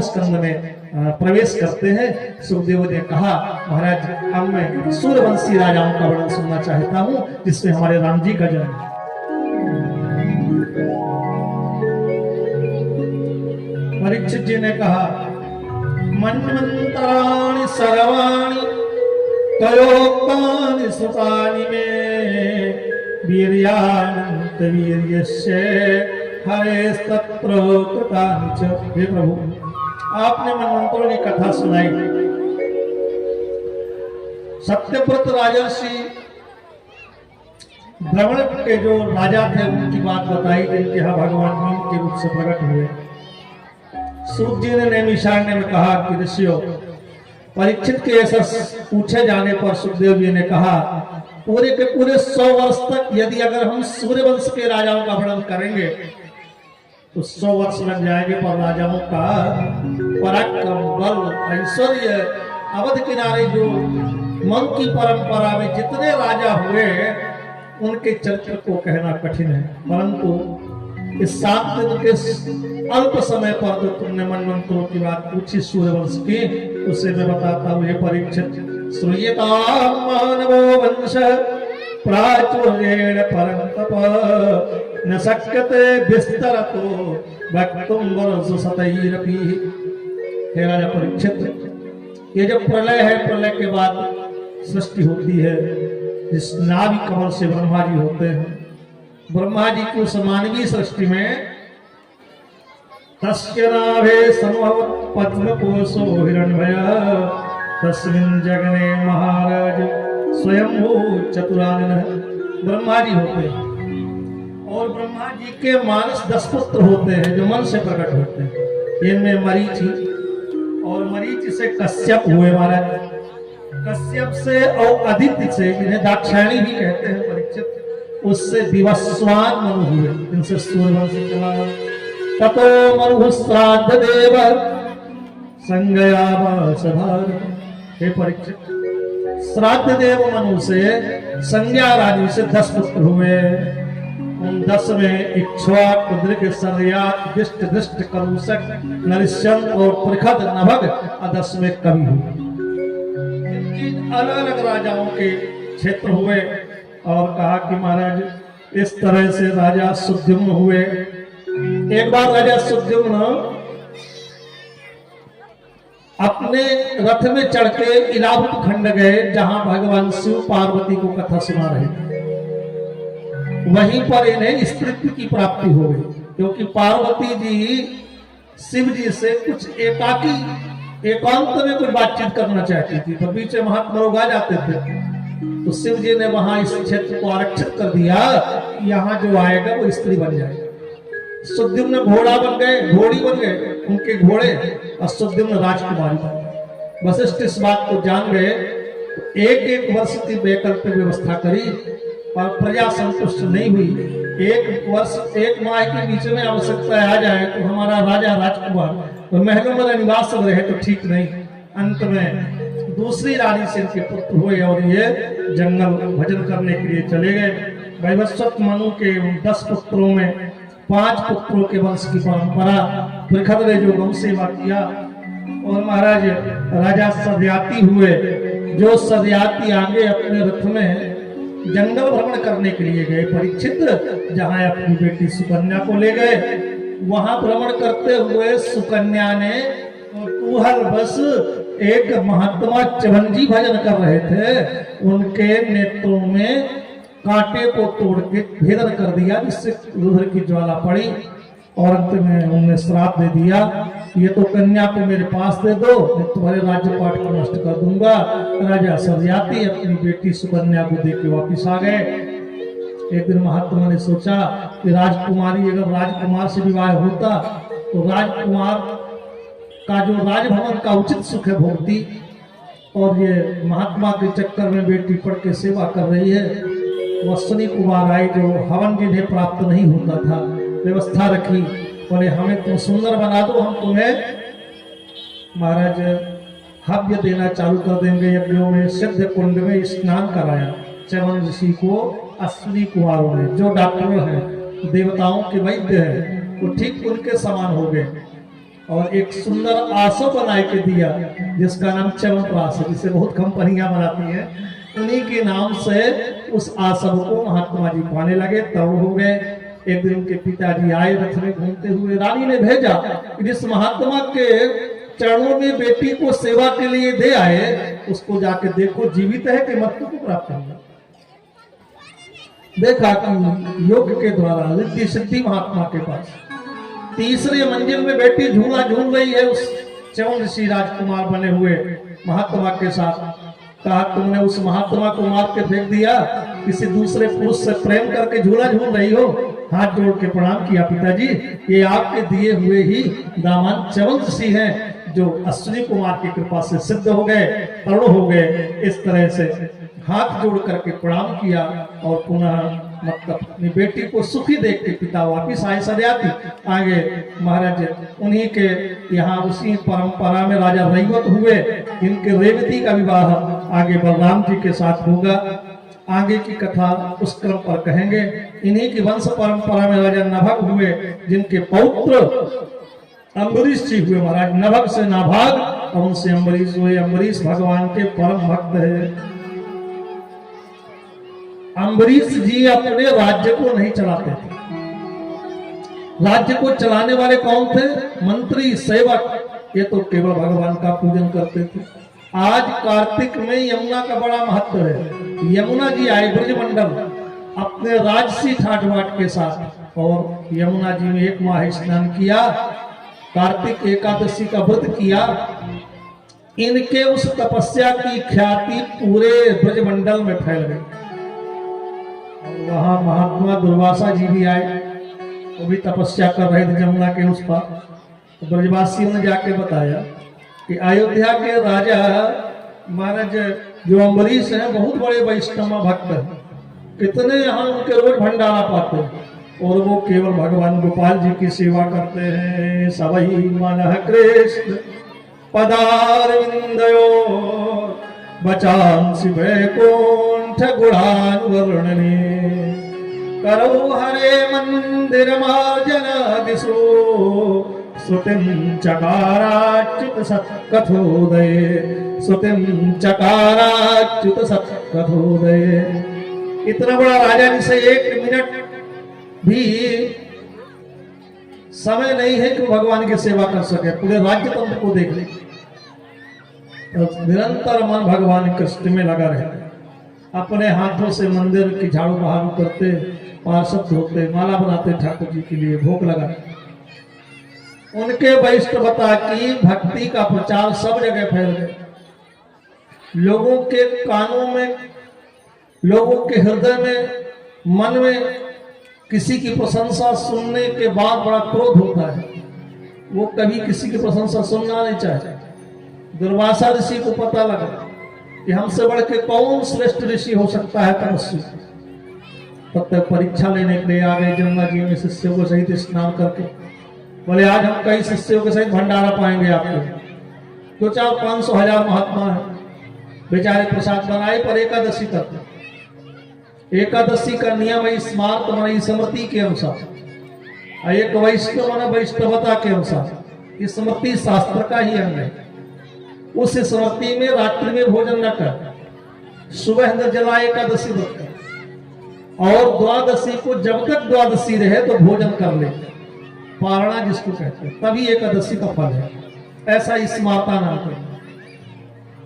स्कंद में प्रवेश करते हैं। सुखदेव ने कहा महाराज अब मैं सूर्यवंशी राजाओं का वर्णन सुनना चाहता हूँ जिसमें हमारे राम जी का जन्म। परीक्षित जी ने कहा मन्वंतराणि सर्वाणि तयोक्तानि सुतानि में वीर्यानंत वीर्यस्य हरेस्तत्र कृतानि च। हे प्रभु आपने मनवंतरों की कथा सुनाई। सत्यव्रत राजर्षि द्रवण के जो राजा थे उनकी बात बताई जिनके यहाँ भगवान नीम के रूप से प्रकट हुए। सूत जी ने नैमिषारण्य में कहा कि ऋषियों परीक्षित के ऐसा पूछे जाने पर सुखदेव जी ने कहा पूरे के पूरे 100 वर्ष तक यदि अगर हम सूर्यवंश के राजाओं का वर्णन करेंगे तो 100 वर्ष लग जाएंगे, पर राजाओं का पराक्रम बल ऐश्वर्य अवध किनारे जो मन की परंपरा में जितने राजा हुए उनके चरित्र को कहना कठिन है। परंतु इस 7 दिन के अल्प समय पर जो तुमने मनवंतरों की बात पूछी सूर्यवंश की उसे मैं बताता हूँ। ये परीक्षित श्रूयता मानवो वंश प्राचुर्येण परंतप न शक्यते विस्तरतो वक्तुम वर्षशतैरपि। हे राजा परीक्षित ये जब प्रलय है प्रलय के बाद सृष्टि होती है जिस नाभि कमल से ब्रह्मा जी होते हैं। ब्रह्मा जी की उस मानवीय सृष्टि में तस्य नाभे संभवत् पद्मकोशो हिरण्मय तस्मिन् जगने महाराज स्वयंभू चतुरानन। ब्रह्मा जी होते हैं और ब्रह्मा जी के मानस 10 पुत्र होते हैं जो मन से प्रकट होते हैं। इनमें मरीचि और मरीचि से कश्यप हुए महाराज, कश्यप से और अदिति से जिन्हें दाक्षायणी भी कहते हैं परीक्षित उससे विवस्वान मनु हुए, इनसे सूर्यवंश चला। ततो मनु श्राद्ध देव संज्ञावासधार। हे परीक्षित श्राद्ध देव मनु से संज्ञा रानी से 10 पुत्र हुए। उन 10 में इक्ष्वाक कुद्रिक सर्यात दिष्ट दृष्ट करूषक नरिश्यन और पृखद नभग 10 में कवि हुए। अलग अलग राजाओं के क्षेत्र हुए और कहा कि महाराज इस तरह से राजा सुद्युम्न हुए। एक बार राजा सुद्युम्न अपने रथ में चढ़ के इलावत खंड गए जहां भगवान शिव पार्वती को कथा सुना रहे थे। वहीं पर इन्हें स्त्रीत्व की प्राप्ति हो गई क्योंकि पार्वती जी शिव जी से कुछ एकांत में कुछ बातचीत करना चाहती थी, पर बीच में महात्मा लोग आ जाते थे तो शिव जी ने वहां इस क्षेत्र को आरक्षित कर दिया, यहाँ जो आएगा वो स्त्री बन जाएगा। सुद्युम्न घोड़ा बन गए, घोड़ी बन गए उनके घोड़े और सुद्युम्न राजकुमारी बन गए। वशिष्ठ इस बात को जान गए तो एक वर्ष की वैकल्पिक व्यवस्था करी और प्रजा संतुष्ट नहीं हुई। 1 वर्ष 1 माह के बीच में आवश्यकता आ जाए तो हमारा राजा राजकुमार तो महलों में निवास रहे तो ठीक नहीं। अंत में दूसरी रानी से इनके पुत्र हुए और ये जंगल भजन करने के लिए चले गए। वैवस्वत मनु के 10 पुत्रों में 5 पुत्रों के वंश की परंपरा पृखद ने जो गौ सेवा किया और महाराज राजा सदयाती हुए जो सदयाती आगे अपने रथ में जंगल भ्रमण करने के लिए गए। परीक्षित जहां अपनी बेटी सुकन्या को ले गए वहां भ्रमण करते हुए सुकन्या ने कुहल बस एक महात्मा चवंजी भजन कर रहे थे उनके नेत्रों में कांटे को तोड़ के भेदन कर दिया जिससे रुधिर की ज्वाला पड़ी और अंत में उन्होंने श्राप दे दिया ये तो कन्या को मेरे पास दे दो मैं तुम्हारे राज्य पाठ को नष्ट कर दूंगा। राजा सदयाती अपनी बेटी सुकन्या को दे के वापिस आ गए। एक दिन महात्मा ने सोचा कि राजकुमारी अगर राजकुमार से विवाह होता तो राजकुमार का जो राजभवन का उचित सुख है भोगती और ये महात्मा के चक्कर में बेटी पढ़ के सेवा कर रही है। अश्विनी कुमार आई जो हवन जिन्हें प्राप्त नहीं होता था व्यवस्था रखी बोले हमें तुम सुंदर बना दो हम तुम्हें महाराज हव्य देना चालू कर देंगे। यज्ञों में सिद्ध कुंड में स्नान कराया च्यवन ऋषि को अश्विनी कुमारों ने जो डॉक्टर है देवताओं के वैद्य है वो ठीक उनके समान हो गए। और एक सुंदर आसो बना के दिया जिसका नाम च्यवनप्राश है, जिसे बहुत कंपनियां बनाती हैं। उन्हीं के नाम से उस आसव को महात्मा जी पाने लगे, तब हो गए। एक दिन उनके पिताजी आए रथ में घूमते हुए, रानी ने भेजा कि जिस महात्मा के चरणों में बेटी को सेवा के लिए दे आए उसको जाके देखो जीवित है कि मृत्यु को प्राप्त होगा। देखा कि योग के द्वारा रिद्धि सिद्धि महात्मा के पास। तीसरे मंजिल में बेटी झूला झूल रही है उस च्यवन ऋषि राजकुमार बने हुए महात्मा के साथ। कहा तुमने उस महात्मा को मार के फेंक दिया, किसी दूसरे पुरुष से प्रेम करके झूला झूल रही हो। हाथ जोड़ के प्रणाम किया, पिताजी ये आपके दिए हुए ही दामान च्यवन ऋषि हैं जो अश्विनी कुमार की कृपा से सिद्ध हो गए, तरुण हो गए। इस तरह से हाथ जोड़ करके प्रणाम किया और पुनः मतलब अपनी बेटी को सुखी देख के पिता वापिस आए सजाती। आगे महाराज उन्हीं के यहाँ उसी परंपरा में राजा रैवत हुए, इनके रेवती का विवाह आगे बलराम जी के साथ होगा। आगे की कथा उस क्रम पर कहेंगे। इन्हीं की वंश परंपरा में राजा नभग हुए, जिनके पौत्र अम्बरीश जी हुए महाराज। नभग से नाभाग और उनसे अम्बरीश हुए। अम्बरीश भगवान के परम भक्त है। अम्बरीश जी अपने राज्य को नहीं चलाते थे। राज्य को चलाने वाले कौन थे? मंत्री, सेवक। ये तो केवल भगवान का पूजन करते थे। आज कार्तिक में यमुना का बड़ा महत्व है। यमुना जी आए ब्रजमंडल अपने राजसी ठाट बाट के साथ और यमुना जी में एक माह स्नान किया, कार्तिक एकादशी का व्रत किया। इनके उस तपस्या की ख्याति पूरे ब्रजमंडल में फैल गई। वहां महात्मा दुर्वासा जी भी आए, वो भी तपस्या कर रहे थे जमुना के उस पार। तो ब्रजवासियों ने जाके बताया कि अयोध्या के राजा महाराज जो अम्बरीश हैं बहुत बड़े वैष्णव भक्त हैं, कितने यहाँ उनके रोज भंडारा पाते हैं और वो केवल भगवान गोपाल जी की सेवा करते हैं। सवई मन कृष्ण पदारविंदयो बचांसि वैकुंठ गुणानुवर्णने करो हरे मंदिर मार्जन दिशो सुतिम चकाराच्युत सत्कथोदय सुतिम चकाराच्युत सत्कथोदय। इतना बड़ा राजा जिसे एक मिनट भी समय नहीं है कि भगवान की सेवा कर सके, पूरे राज्य तंत्र को देख ले। निरंतर मन भगवान कृष्ण में लगा रहता। अपने हाथों से मंदिर की झाड़ू बहारू करते, पार्षद धोते, माला बनाते, ठाकुर जी के लिए भोग लगाते। उनके वैष्णवता की भक्ति का प्रचार सब जगह फैल गया। लोगों के कानों में, लोगों के हृदय में, मन में किसी की प्रशंसा सुनने के बाद बड़ा क्रोध होता है। वो कभी किसी की प्रशंसा सुनना नहीं चाहते। दुर्वासा ऋषि को पता लगा कि हमसे बढ़ के कौन श्रेष्ठ ऋषि हो सकता है तपस्वी। तब तक परीक्षा लेने के लिए आ गए जमुना जी में शिष्यों को सहित स्नान करके। बोले आज हम कई शिष्यों के सहित भंडारा पाएंगे आपको। 2-4-500 महात्मा है, बेचारे प्रसाद बनाए पर एकादशी करते। एकादशी का नियम है स्मार्त माने स्मृति के अनुसार, एक वैष्णव माने वैष्णवता के अनुसार। स्मृति शास्त्र का ही अंग है। उस स्मृति में रात्रि में भोजन न कर, सुबह निर्जला एकादशी व्रत कर और द्वादशी को जब तक द्वादशी रहे तो भोजन कर ले, पारणा जिसको कहते हैं, तभी एकादशी का फल है। ऐसा स्मार्ता नाम कर।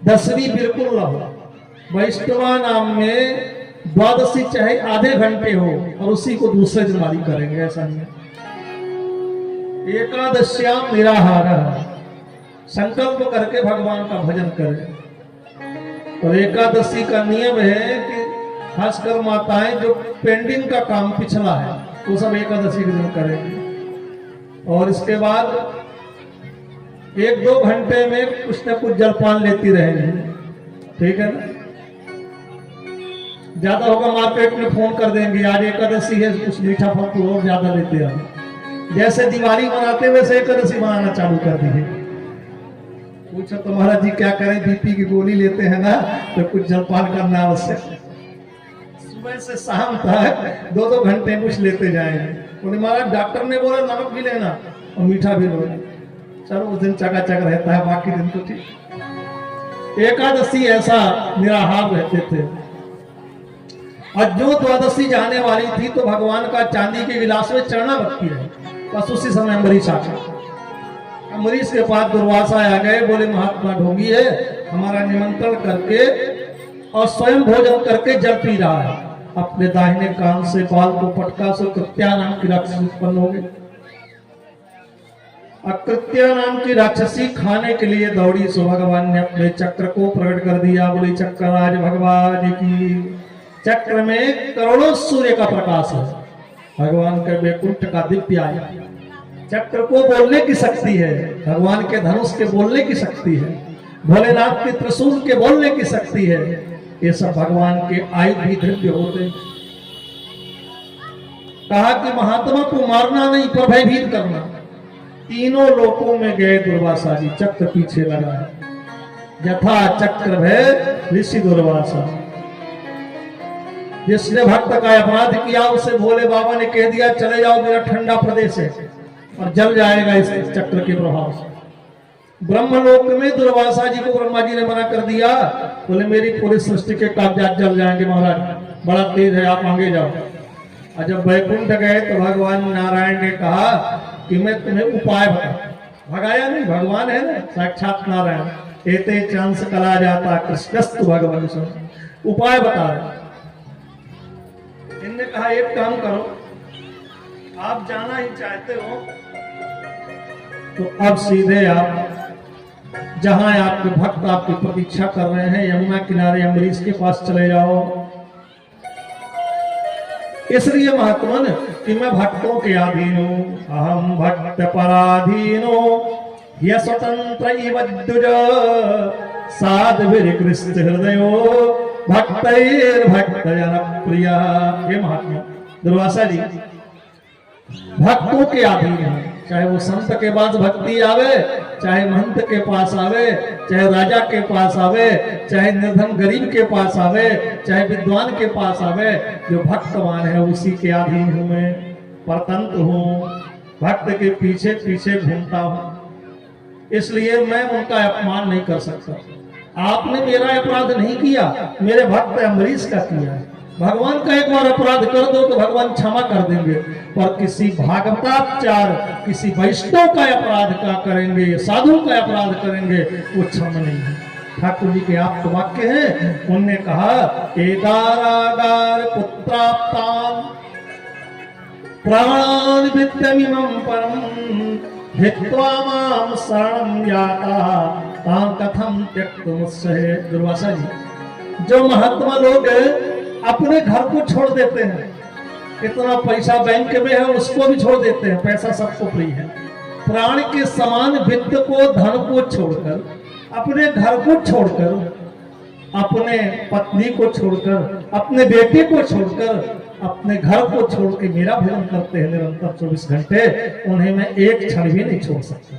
दसवीं बिल्कुल न हो। वैष्णवा नाम में द्वादशी चाहे आधे घंटे हो और उसी को दूसरे दिन वाली करेंगे, ऐसा नहीं है। एकादश्याम निराहार, संकल्प करके भगवान का भजन करें। तो एकादशी का नियम है कि खासकर माताएं जो पेंडिंग का काम पिछला है वो सब एकादशी के दिन करेंगे। और इसके बाद 1-2 घंटे में कुछ न कुछ जलपान लेती रहेंगे, ठीक है ना। ज्यादा होगा मार्केट में फोन कर देंगे आज एकादशी है, कुछ मीठा फल और ज्यादा लेते हैं। जैसे दिवाली मनाते वैसे एकादशी मनाना चालू कर दीजिए। पूछो तो महाराज जी क्या करें, बीपी की गोली लेते हैं ना, तो कुछ जलपान करना आवश्यक। सुबह से शाम तक 2-2 घंटे कुछ लेते जाएंगे। महाराज डॉक्टर ने बोला नमक भी लेना और मीठा भी लो। चलो उस दिन चकाचक रहता है, बाकी दिन तो ठीक। एकादशी ऐसा निराहार रहते थे। और जो द्वादशी जाने वाली थी तो भगवान का चांदी के गिलास में चढ़ना बत्ती रहे। बस उसी समय अम्बरीश आ गए। अम्बरीश के पास दुर्वासा आ गए, बोले महात्मा ढोंगी है, हमारा निमंत्रण करके और स्वयं भोजन करके जल पी रहा है। अपने दाहिने कान से बाल को पटका सो कृत्या नाम की राक्षसी उत्पन्न हो गई। अकृत्या नाम की राक्षसी खाने के लिए दौड़ी, सो भगवान ने अपने चक्र को प्रकट कर दिया। बोले चक्रराज भगवान की। चक्र में करोड़ों सूर्य का प्रकाश है। भगवान के वैकुंठ का दिव्य आया। चक्र को बोलने की शक्ति है, भगवान के धनुष के बोलने की शक्ति है, भोलेनाथ के त्रिशूल के बोलने की शक्ति है। ये सब भगवान के आयुध भी दिव्य होते। कहा कि महात्मा को मारना नहीं पर भयभीत करना। तीनों लोकों में गए दुर्वासा जी, चक्र पीछे लगा है। यथा चक्र भय ऋषि दुर्वासा। जिसने भक्त का अपराध किया उसे भोले बाबा ने कह दिया चले जाओ, मेरा ठंडा प्रदेश है, और जल जाएगा इस चक्र के प्रभाव से। ब्रह्मलोक में दुर्वासा जी को ब्रह्मा जी ने मना कर दिया। बोले मेरी पूरी सृष्टि के कागजात जल जाएंगे महाराज, बड़ा तेज है, आप आगे जाओ। और जब वैकुंठ गए तो भगवान नारायण ने कहा कि मैं तुम्हें उपाय बता। भगाया नहीं, भगवान है ना, साक्षात नारायण। एते चांस कला जाता कृष्णस्तु भगवान सो, उपाय बता रहे। इनने कहा एक काम करो, आप जाना ही चाहते हो तो अब सीधे आप जहां आपके भक्त आपकी प्रतीक्षा कर रहे हैं, यमुना किनारे अम्बरीश के पास चले जाओ। इसलिए महात्मन कि मैं भक्तों के अधीन हूं, अहम भक्त पराधीनो ये स्वतंत्र इवद्युज साधुभिर कृष्ण हृदयो भक्त भक्त जन प्रिय। ये महात्मा दुर्वासा जी भक्तों के अधीन है। चाहे वो संत के पास भक्ति आवे, चाहे महंत के पास आवे, चाहे राजा के पास आवे, चाहे निर्धन गरीब के पास आवे, चाहे विद्वान के पास आवे, जो भक्तवान है उसी के अधीन हूं मैं, परतंत्र हूं, भक्त के पीछे पीछे घूमता हूं। इसलिए मैं उनका अपमान नहीं कर सकता। आपने मेरा अपराध नहीं किया, मेरे भक्त अम्बरीश का किया है। भगवान का एक बार अपराध कर दो तो भगवान क्षमा कर देंगे, पर किसी भागवताचार, किसी वैष्णव का अपराध का करेंगे, साधु का अपराध करेंगे, वो क्षमा नहीं है। ठाकुर जी के आप तो वाक्य हैं, उनने कहा एदारागार पुत्राप्तान प्राणान विद्यमिमं परम हित्वा माम शरणं याता तां कथम त्यक्तुमुस्सहे। दुर्वासा जी, जो महात्मा लोग अपने घर को छोड़ देते हैं, इतना पैसा बैंक में है उसको भी छोड़ देते हैं, पैसा सबको प्रिय है, प्राण के समान वित्त को, धन को छोड़कर, अपने घर को छोड़कर, अपने पत्नी को छोड़कर, अपने बेटे को छोड़कर, अपने घर को छोड़ के मेरा भजन करते हैं निरंतर 24 घंटे। उन्हें मैं एक क्षण भी नहीं छोड़ सकता।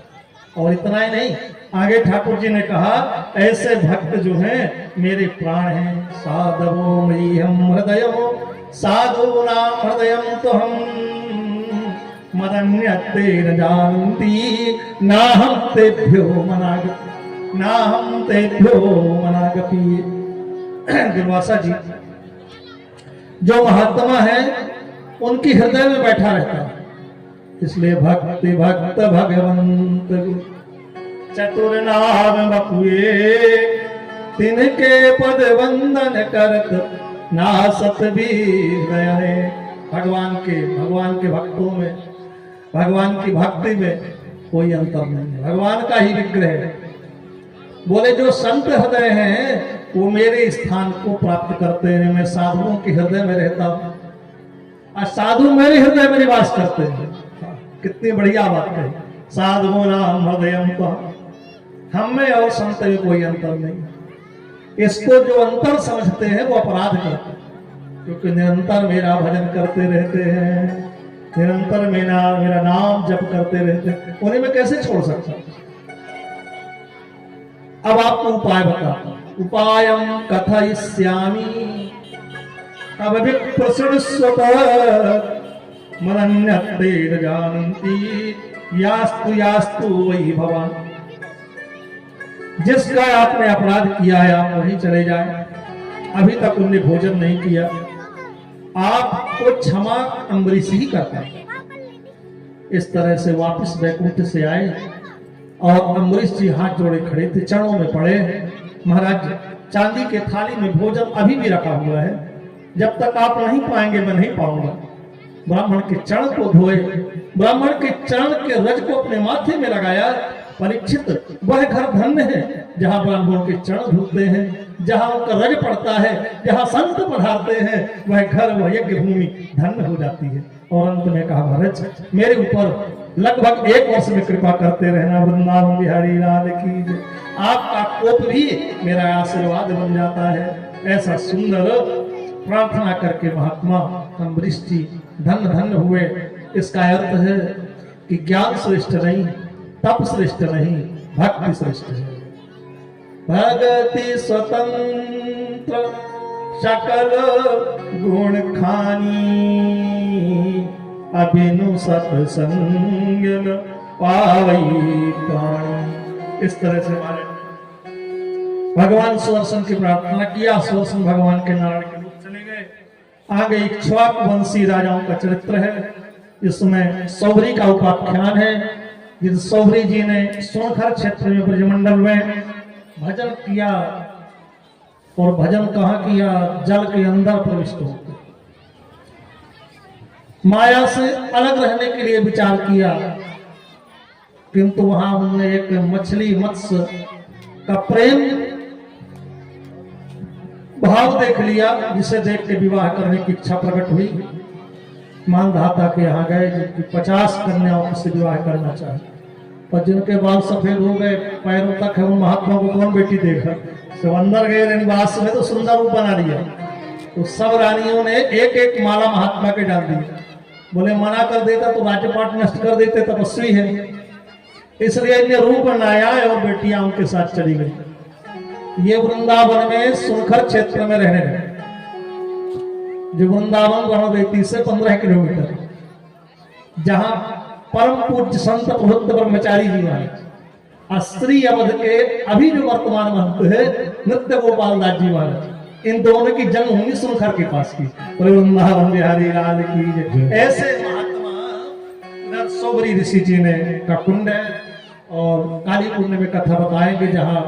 और इतना ही नहीं, आगे ठाकुर जी ने कहा ऐसे भक्त जो हैं मेरे प्राण हैं। साधवो मह्यम हृदयो साधूनां हृदयं तो हम मदन्यते न जानन्ति नाहं तेभ्यो मनागपि। दुर्वासा जी जो महात्मा है उनकी हृदय में बैठा रहता है, इसलिए भक्ति भक्त भगवंत चतुर नाम बपुए तिनके पद वंदन करत नासत भी गया है। भगवान के भक्तों में, भगवान की भक्ति में कोई अंतर नहीं है, भगवान का ही विग्रह है। बोले जो संत हृदय हैं वो मेरे स्थान को प्राप्त करते हैं। मैं साधुओं के हृदय में रहता हूं और साधु मेरे हृदय में निवास करते हैं। कितनी बढ़िया बात है। साधु नाम हृदय, हम में और संत में कोई अंतर नहीं। इसको जो अंतर समझते हैं वो अपराध करते हैं, क्योंकि निरंतर मेरा भजन करते रहते हैं, निरंतर मेरा नाम जप करते रहते हैं, उन्हें मैं कैसे छोड़ सकता हूं। अब आपको उपाय बताता हूं। उपायं कथयिष्यामि तब विप्रसृणुस्वतः मदन्यते न जानन्ति यास्तु वही भवन, जिसका आपने अपराध किया है आप वहीं चले जाए। अभी तक उनने भोजन नहीं किया, आपको क्षमा अम्बरीश ही करता है। इस तरह से वापस वैकुंठ से आए और अम्बरीश जी हाथ जोड़े खड़े थे, चरणों में पड़े। महाराज चांदी के थाली में भोजन अभी भी रखा हुआ है, जब तक आप नहीं पाएंगे मैं नहीं पाऊंगा। ब्राह्मण के चरण को धोए, ब्राह्मण के चरण के रज को अपने माथे में लगाया। परीक्षित वह घर धन्य है जहां ब्राह्मणों के चरण धोते हैं, जहां उनका रज पड़ता है, जहां संत पढ़ाते हैं, वह घर वह यज्ञ भूमि धन्य हो जाती है। और अंत में कहा महाराज मेरे ऊपर लगभग 1 वर्ष में कृपा करते रहना, वृंदावन बिहारी लाल की जय। आपका कोप भी मेरा आशीर्वाद बन जाता है। ऐसा सुंदर प्रार्थना करके महात्मा अम्बरीश जी धन्य धन्य हुए। इसका अर्थ है कि ज्ञान श्रेष्ठ नहीं, तप श्रेष्ठ नहीं, भक्ति श्रेष्ठ है। भगति स्वतंत्र सकल गुण खानी, अभिनु सत्संग पावई प्राणी। इस तरह से हमारे भगवान सुदर्शन की प्रार्थना किया। सुदर्शन भगवान के नारायण के रूप चले गए। आगे इक्ष्वाकु वंशी राजाओं का चरित्र है, इसमें सौभरी का उपाख्यान है। जिस सौभरी जी ने सोनखर क्षेत्र में ब्रजमंडल में भजन किया, और भजन कहाँ किया, जल के अंदर प्रविष्ट होकर माया से अलग रहने के लिए विचार किया, किंतु वहां उन्होंने एक मछली मत्स्य का प्रेम भाव देख लिया, जिसे देख के विवाह करने की इच्छा प्रकट हुई। मानधाता के यहाँ गए, जिनकी 50 कन्याओं से विवाह करना चाहे, पर जिनके बाल सफेद हो गए पैरों तक है, उन महात्मा को कौन बेटी देखा। सब अंदर गए निवास में तो सुंदर रूप बना लिया, तो सब रानियों ने एक एक माला महात्मा के डाल दी। बोले मना कर देता तो राज्यपाट नष्ट कर देते, तपस्वी है, इसलिए इन्हें रूप बनाया और बेटियां उनके साथ चली गई। ये वृंदावन में सुनखर क्षेत्र में रहने लगे, जो वृंदावन रणदेती से 15 किलोमीटर, जहां परम पूज्य संत प्रबुद्ध ब्रह्मचारी जी महाराज, स्त्री अवध के अभी जो वर्तमान महंत है नृत्य गोपाल दास जी महाराज, इन दोनों की जन्मभूमि सुनखर के पास की। वृंदावन बिहारी लाल की जय। ऐसे महात्मा सौभरी ऋषि जी ने का कुंड है, और काली कुंड में कथा बताएंगे जहाँ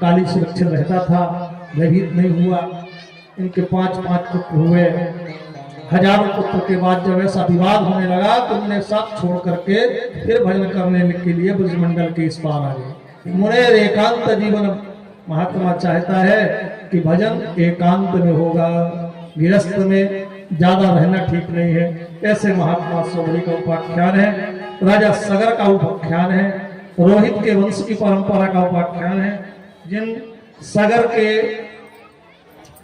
काली सुरक्षित रहता था, भयभीत नहीं हुआ। इनके 5-5 पुत्र हुए। हजारों पुत्र के बाद जब ऐसा विवाद होने लगा तो उन्हें सब छोड़ करके फिर भजन करने के लिए ब्रजमंडल के इस पार आ गए। मुने एकांत जीवन महात्मा चाहता है कि भजन एकांत में होगा, गृहस्थ में ज्यादा रहना ठीक नहीं है। ऐसे महात्मा सौभरी का उपाख्यान है, राजा सगर का उपाख्यान है, रोहित के वंश की परंपरा का उपाख्यान है। जिन सगर के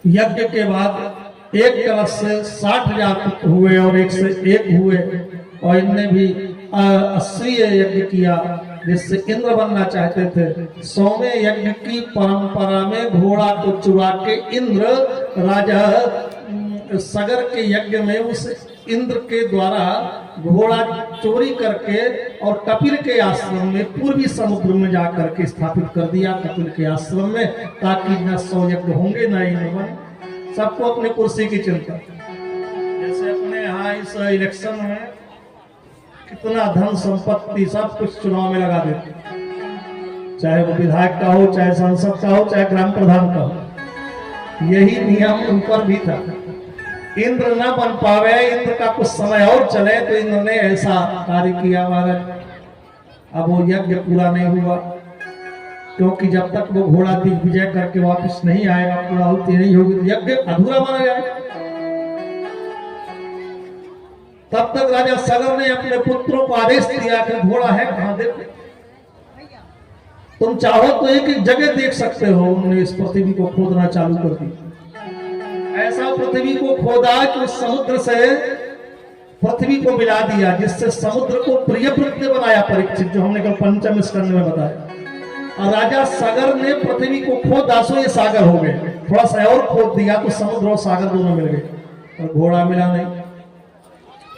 यज्ञ के बाद एक कलश से 60,000 पुत्र हुए और एक से एक हुए, और इनने भी 80 यज्ञ किया, जिससे इंद्र बनना चाहते थे। 100वें यज्ञ की परंपरा में घोड़ा को चुरा के इंद्र राजा सगर के यज्ञ में उस इंद्र के द्वारा घोड़ा चोरी करके और कपिल के आश्रम में पूर्वी समुद्र में जाकर के स्थापित कर दिया, कपिल के आश्रम में, ताकि न 100 यज्ञ होंगे न इंद्र बने। सबको अपने कुर्सी की चिंता। जैसे अपने यहाँ इस इलेक्शन में कितना धन संपत्ति सब कुछ चुनाव में लगा देते, चाहे वो विधायक का हो, चाहे सांसद का हो, चाहे ग्राम प्रधान का हो। यही नियम उन पर भी था। इंद्र न बन पावे, इंद्र का कुछ समय और चले, तो इंद्र ने ऐसा कार्य किया महाराज। अब वो यज्ञ पूरा नहीं हुआ, क्योंकि जब तक वो घोड़ा दिग्विजय करके वापस नहीं आएगा, पूर्णाहुति नहीं होगी, तो यज्ञ अधूरा माना जाएगा। तब तक राजा सगर ने अपने पुत्रों को आदेश दिया कि घोड़ा है कहां, देखो तुम चाहो तो एक जगह देख सकते हो। उन्होंने इस पृथ्वी को खोदना चालू कर दिया। ऐसा पृथ्वी को खोदा कि उस समुद्र से पृथ्वी को मिला दिया, जिससे समुद्र को प्रिय पृथ्वी बनाया। परीक्षित जो हमने कल पंचम स्कंद में बताया। और राजा सागर ने पृथ्वी को खोदा, सो ये सागर हो गए। थोड़ा सा और खोद दिया तो समुद्र और सागर दोनों मिल गए, और घोड़ा मिला नहीं।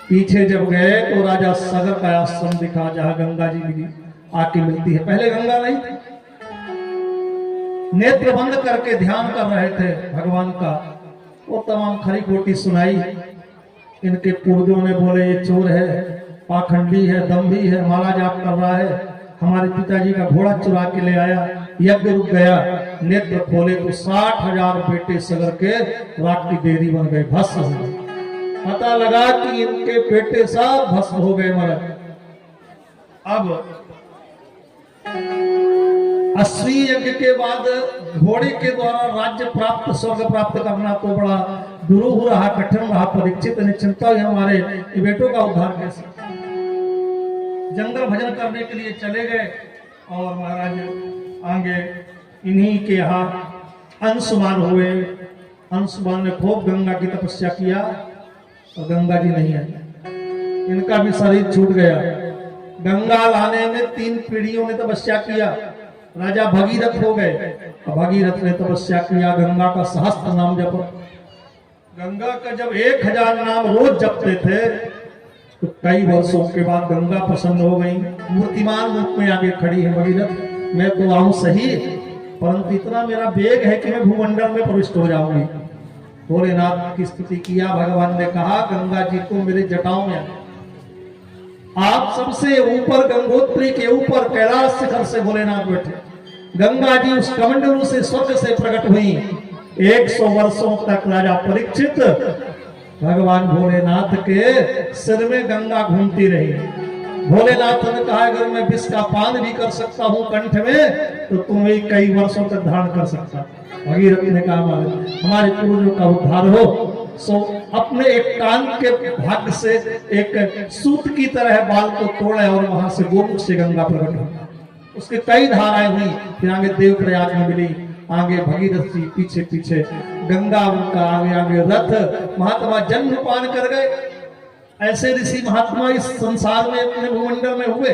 पीछे जब गए तो राजा सगर का आश्रम दिखा, जहां गंगा जी मिली आके मिलती है। पहले गंगा नहीं थी। नेत्र बंद करके ध्यान कर रहे थे भगवान का। वो तमाम खरी खोटी सुनाई। इनके पूर्वजों ने बोले ये चोर है, पाखंडी है, दम्भी है, माला जाप कर रहा है, हमारे पिताजी का घोड़ा चुरा के ले आया। यज्ञ रुक गया, नेत्र खोले तो 60,000 बेटे सगर के राख की देरी बन गए, भस्म हो गए। पता लगा कि इनके बेटे सब भस्म हो गए, मर। अब अश्वी यज्ञ के बाद घोड़े के द्वारा राज्य प्राप्त, स्वर्ग प्राप्त करना तो बड़ा दुरूह रहा, कठिन रहा। परीक्षित ने चिंता हुई हमारे बेटों का उद्धार कैसे। जंगल भजन करने के लिए चले गए और महाराज आगे इन्हीं के यहाँ अंशुमान हुए। अंशुमान ने खूब गंगा की तपस्या किया और गंगा जी नहीं आई। इनका भी शरीर छूट गया। गंगा लाने में 3 पीढ़ियों ने तपस्या किया। राजा भगीरथ हो गए। भगीरथ ने तपस्या किया, गंगा का सहस्त्र नाम जप। गंगा का जब 1000 नाम रोज जपते थे तो कई वर्षों के बाद गंगा प्रसन्न हो गई। मूर्तिमान रूप में आगे खड़ी है भगीरथ। मैं तो आऊं सही, परंतु इतना मेरा वेग है कि मैं भूमंडल में प्रविष्ट हो जाऊंगी। भोलेनाथ की स्तुति किया। भगवान ने कहा गंगा जी को मेरे जटाओं में आप सबसे ऊपर गंगोत्री के ऊपर कैलाश शिखर से भोलेनाथ बैठे। गंगा जी उस कमंडलू से स्वर्ग से प्रकट हुई। 100 वर्षों तक राजा परीक्षित भगवान भोलेनाथ के सिर में गंगा घूमती रही। भोलेनाथ ने कहा अगर मैं विष का पान भी कर सकता हूं कंठ में तो तुम ही कई वर्षों तक धारण कर सकता। भगीरथ ने कहा हमारे पूर्वजों का उद्धार हो। सो अपने एक कान के भाग से एक सूत की तरह बाल को तोड़े और वहां से गोमुख से गंगा प्रकट हुई। उसके कई धाराएं हुई। फिर आगे देवप्रयाग में मिली। आगे भगीरथ जी पीछे पीछे, गंगा उनका आगे आगे रथ। महात्मा जन्म पान कर गए। ऐसे ऋषि महात्मा इस संसार में अपने भूमंडल में हुए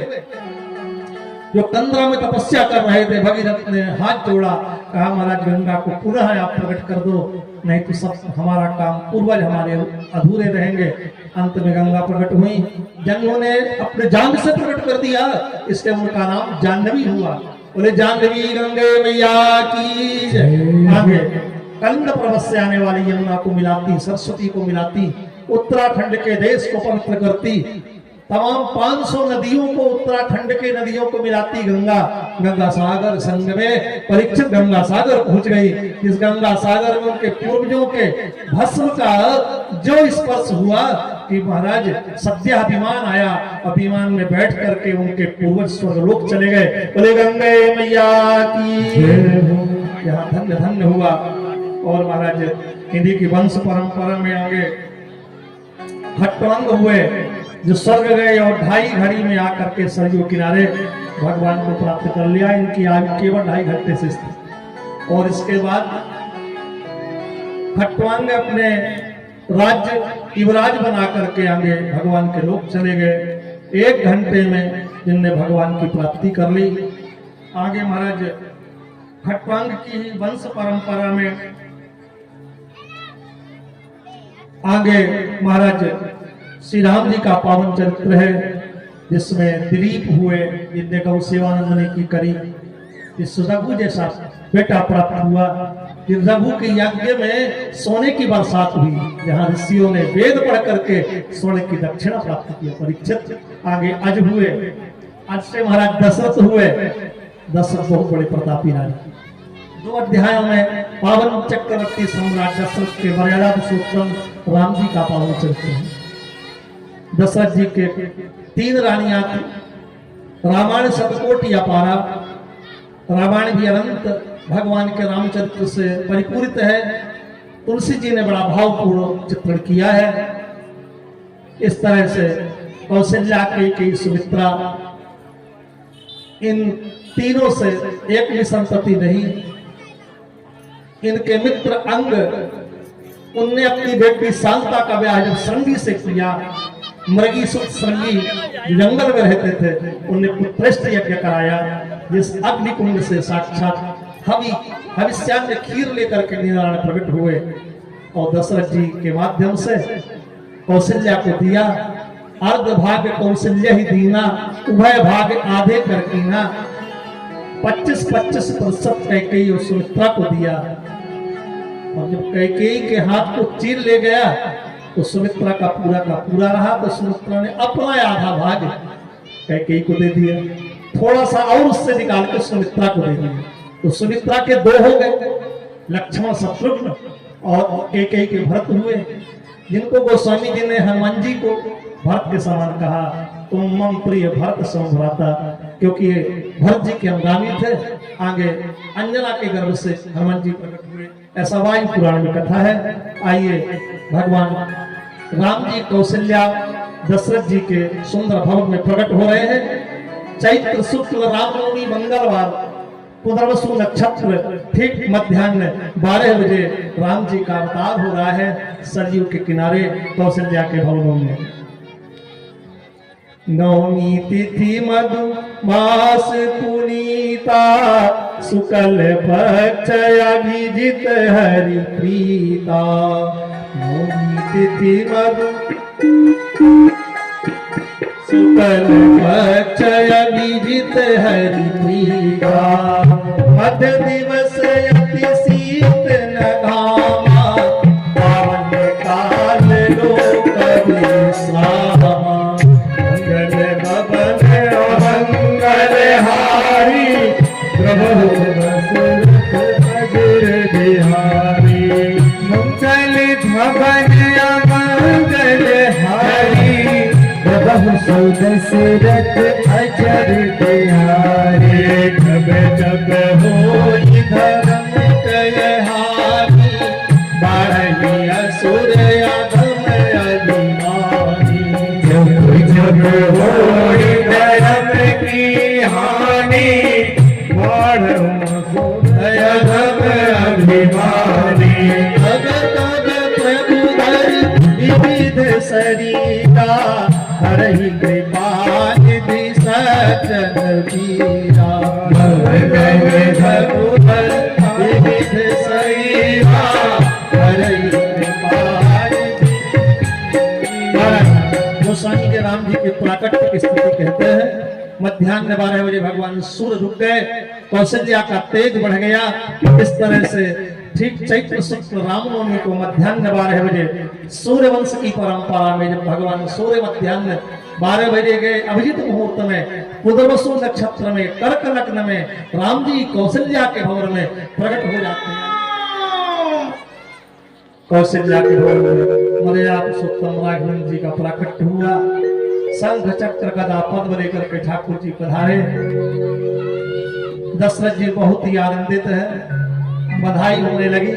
जो कंदरा में तपस्या कर रहे थे। भगीरथ ने हाथ जोड़ा, कहा महाराज गंगा को पुनः आप प्रकट कर दो, नहीं तो सब हमारा काम पूर्वज हमारे अधूरे रहेंगे। अंत में गंगा प्रकट हुई। जन्मों ने अपने जान से प्रकट कर दिया, इसलिए उनका नाम जाह्नवी हुआ। बोले जाह्नवी गंगे मैया की जय। आगे कलिंग पर्वत से आने वाली यमुना को मिलाती, सरस्वती को मिलाती, उत्तराखंड के देश को पवित्र करती, तमाम 500 नदियों को उत्तराखंड के नदियों को मिलाती गंगा। गंगा सागर संग में परीक्षित गंगा सागर पहुंच गई। इस गंगा सागर में उनके पूर्वजों के भस्म का जो स्पर्श हुआ कि महाराज सत्याभिमान आया। अभिमान में बैठ करके उनके पूर्वज स्वर्गलोक चले गए। बोले गंगे मैया की यहाँ धन्य धन्य हुआ। और महाराज इन्हीं की वंश परंपरा में आगे खट्वांग हुए जो स्वर्ग गए और 2.5 घड़ी में आकर के सरयू किनारे भगवान को प्राप्त कर लिया। इनकी आयु केवल 2.5 घंटे से थी। और इसके बाद खट्वांग अपने राज्य युवराज बना करके आगे भगवान के लोग चले गए। 1 घंटे में जिनने भगवान की प्राप्ति कर ली। आगे महाराज खट्वांग की वंश परंपरा में आगे महाराज श्री राम जी का पावन चरित्र है जिसमें दिलीप हुए, जिनने गौ सेवानंद ने की करी। इस रघु जैसा बेटा प्राप्त हुआ। रघु के यज्ञ में सोने की बरसात हुई, जहां ऋषियों ने वेद पढ़ करके सोने की दक्षिणा प्राप्त किया। परीक्षित आगे अज हुए। आज से महाराज दशरथ हुए। दशरथ बहुत बड़े प्रतापी राजा। 2 अध्यायों में पावन चक्रवर्ती सम्राट दशरथ के मर्यादा पुरुषोत्तम राम जी का पावन चरित्र है। दशरथ जी के 3 रानियां थी। रामायण शतकोटि अपारा। रामायण भी अनंत भगवान के रामचरित्र से परिपूरित है। तुलसी जी ने बड़ा भावपूर्ण चित्रण किया है। इस तरह से कौशल्या की सुमित्रा, इन तीनों से एक भी संतति नहीं। इनके मित्र अंग, उनने अपनी बेटी शांता का ब्याह जब श्रृंगी से किया। मृगी सुख श्रृंगी जंगल में रहते थे, उनने पुत्रेष्ठ यज्ञ कराया जिस अग्निकुंड से साक्षात हविष्यान्य खीर लेकर के नारायण प्रकट हुए और दशरथ जी के माध्यम से कौशल्या को दिया। अर्ध भाग कौशल्य ही दीना, उभय भाग आधे कर कीना। 25-25% कैकेयी और सुमित्रा को दिया। और जब कैकेयी के हाथ को चीर ले गया तो सुमित्रा का पूरा रहा, तो सुमित्रा ने अपना आधा भाग कैकेयी को दे दिया, थोड़ा सा और उससे निकाल के सुमित्रा को दे दिया। तो सुमित्रा के 2 हो गए, लक्ष्मण शत्रुघ्न और कैकेयी के भरत हुए, जिनको गोस्वामी जी ने हनुमान जी को भरत के समान कहा, तुम मम प्रिय भरत समभ्राता, क्योंकि ये भरत जी के अनुगामी थे। आगे अंजना के गर्भ से हनुमान जी प्रकट हुए, ऐसा वायु पुराण में कथा है। आइए भगवान राम जी कौशल्या दशरथ जी के सुंदर भवन में प्रकट हो रहे हैं। चैत्र शुक्ल रामनवमी मंगलवार पुनर्वसु नक्षत्र ठीक मध्याह्न 12 बजे राम जी का अवतार हो रहा है सरयू के किनारे कौशल्या के भवनों में। नवमी तिथि मधु मास पुनीता, शुक्ल पक्ष अभिजित हरि प्रीता। नवमी तिथि मधु शुक्ल पक्ष अभिजित हरि प्रीता। मध्य दिवस अति शीत न घामा, पावन काल लोक विश्रामा। प्रभु दशरथ अजर बिहारी, मंगल भवन अमंगल हारी। प्रभु दशरथ अजर बिहारी, जब जब होई धर्म कलहारी। बाढ़ी असुर अधम अभिमानी, जब जब होई धर्म की हानि। अभिमानी भगत प्रभु विविध शरीरा, हरहि कृपा निधि सज्जन पीरा। विविध शरीरा, हरहि कृपा गोस्वामी के राम जी के प्राकट्य की स्थिति कहते हैं। मध्याह्न 12 बजे भगवान सूर्य रुक गए, कौशल्या का तेज बढ़ गया। इस तरह से ठीक चैत्र शुक्ल रामनवमी को मध्याह्न 12 बजे सूर्य वंश की परंपरा में जब भगवान सूर्य मध्याह्न 12 बजे गए अभिजित मुहूर्त में पुनर्वसु नक्षत्र में कर्क लग्न में राम जी कौशल्या के भवन में प्रकट हो जाते हैं। कौशल्या के भवन में मर्यादा पुरुषोत्तम राघवन जी का प्राकट्य हुआ। शंख चक्र गदा पद्म लेकर के ठाकुर जी पधारे। दशरथ जी बहुत ही आनंदित है, बधाई होने लगी।